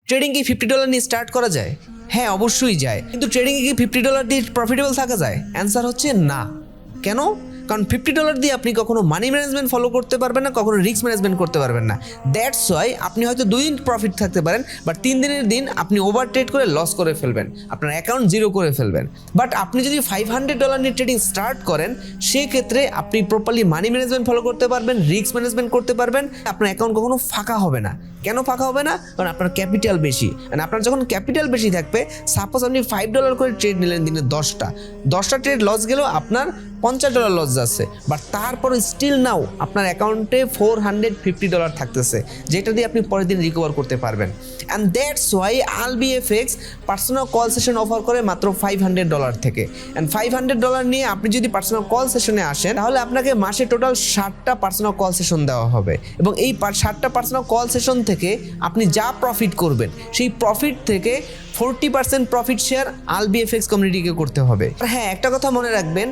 Trading কি $50 নিয়ে start করা যায়? হ্যাঁ, অবশ্যই যায়। কিন্তু ট্রেডিংয়ে কি $50 দিয়ে প্রফিটেবল থাকা যায়? অ্যান্সার হচ্ছে না। কেন? কারণ $50 দিয়ে আপনি কখনো মানি ম্যানেজমেন্ট ফলো করতে পারবেন না, কখনো রিস্ক ম্যানেজমেন্ট করতে পারবেন না। দ্যাটস ওয়াই আপনি হয়তো 2 দিন প্রফিট থাকতে পারেন, বাট 3 দিনের দিন আপনি ওভার ট্রেড করে লস করে ফেলবেন, আপনার অ্যাকাউন্ট জিরো করে ফেলবেন। বাট আপনি যদি $500 নিয়ে ট্রেডিং স্টার্ট করেন, সেক্ষেত্রে আপনি প্রপারলি মানি ম্যানেজমেন্ট ফলো করতে পারবেন, রিস্ক ম্যানেজমেন্ট করতে পারবেন, আপনার অ্যাকাউন্ট কখনো ফাঁকা হবে না। কেন ফাঁকা হবে না? কারণ আপনার ক্যাপিটাল বেশি। আপনার যখন ক্যাপিটাল বেশি থাকবে, সাপোজ আপনি $5 করে ট্রেড নিলেন দিনে 10টা ট্রেড লস গেলেও আপনার $50 লস যাচ্ছে, বাট তারপরে স্টিল নাও আপনার অ্যাকাউন্টে $450 থাকতেছে, যেটা দিয়ে আপনি পরের দিন রিকভার করতে পারবেন। অ্যান্ড দ্যাটস ওয়াই আলবিএফএক্স পার্সোনাল কল সেশন অফার করে মাত্র $500 থেকে। অ্যান্ড $500 নিয়ে আপনি যদি পার্সোনাল কল সেশনে আসেন, তাহলে আপনাকে মাসে টোটাল 60টা পার্সোনাল কল সেশন দেওয়া হবে, এবং এই 60টা পার্সোনাল কল সেশন থেকে আপনি যা প্রফিট করবেন, সেই প্রফিট থেকে 40% প্রফিট শেয়ার আলবিএফএক্স কমিউনিটিকে করতে হবে। হ্যাঁ, একটা কথা মনে রাখবেন,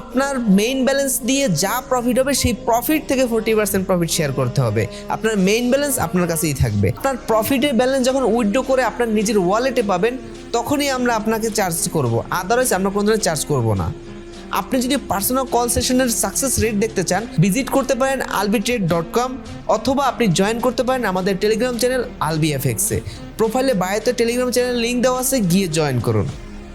আপনার মেইন ব্যালেন্স দিয়ে যা প্রফিট হবে, সেই প্রফিট থেকে 40% প্রফিট শেয়ার করতে হবে। আপনার মেইন ব্যালেন্স আপনার কাছেই থাকবে। আপনার প্রফিটের ব্যালেন্স যখন উইথড্র করে আপনার নিজের ওয়ালেটে পাবেন, তখনই আমরা আপনাকে চার্জ করব, আদারওয়াইজ আমরা কোনো ধরনের চার্জ করব না। আপনি যদি পার্সোনাল কল সেশনের সাকসেস রেট দেখতে চান, ভিজিট করতে পারেন albitrade.com, অথবা আপনি জয়েন করতে পারেন আমাদের টেলিগ্রাম চ্যানেল আলবিএফএক্সে। প্রোফাইলে বায়োতে টেলিগ্রাম চ্যানেল লিঙ্ক দেওয়া আছে, গিয়ে জয়েন করুন।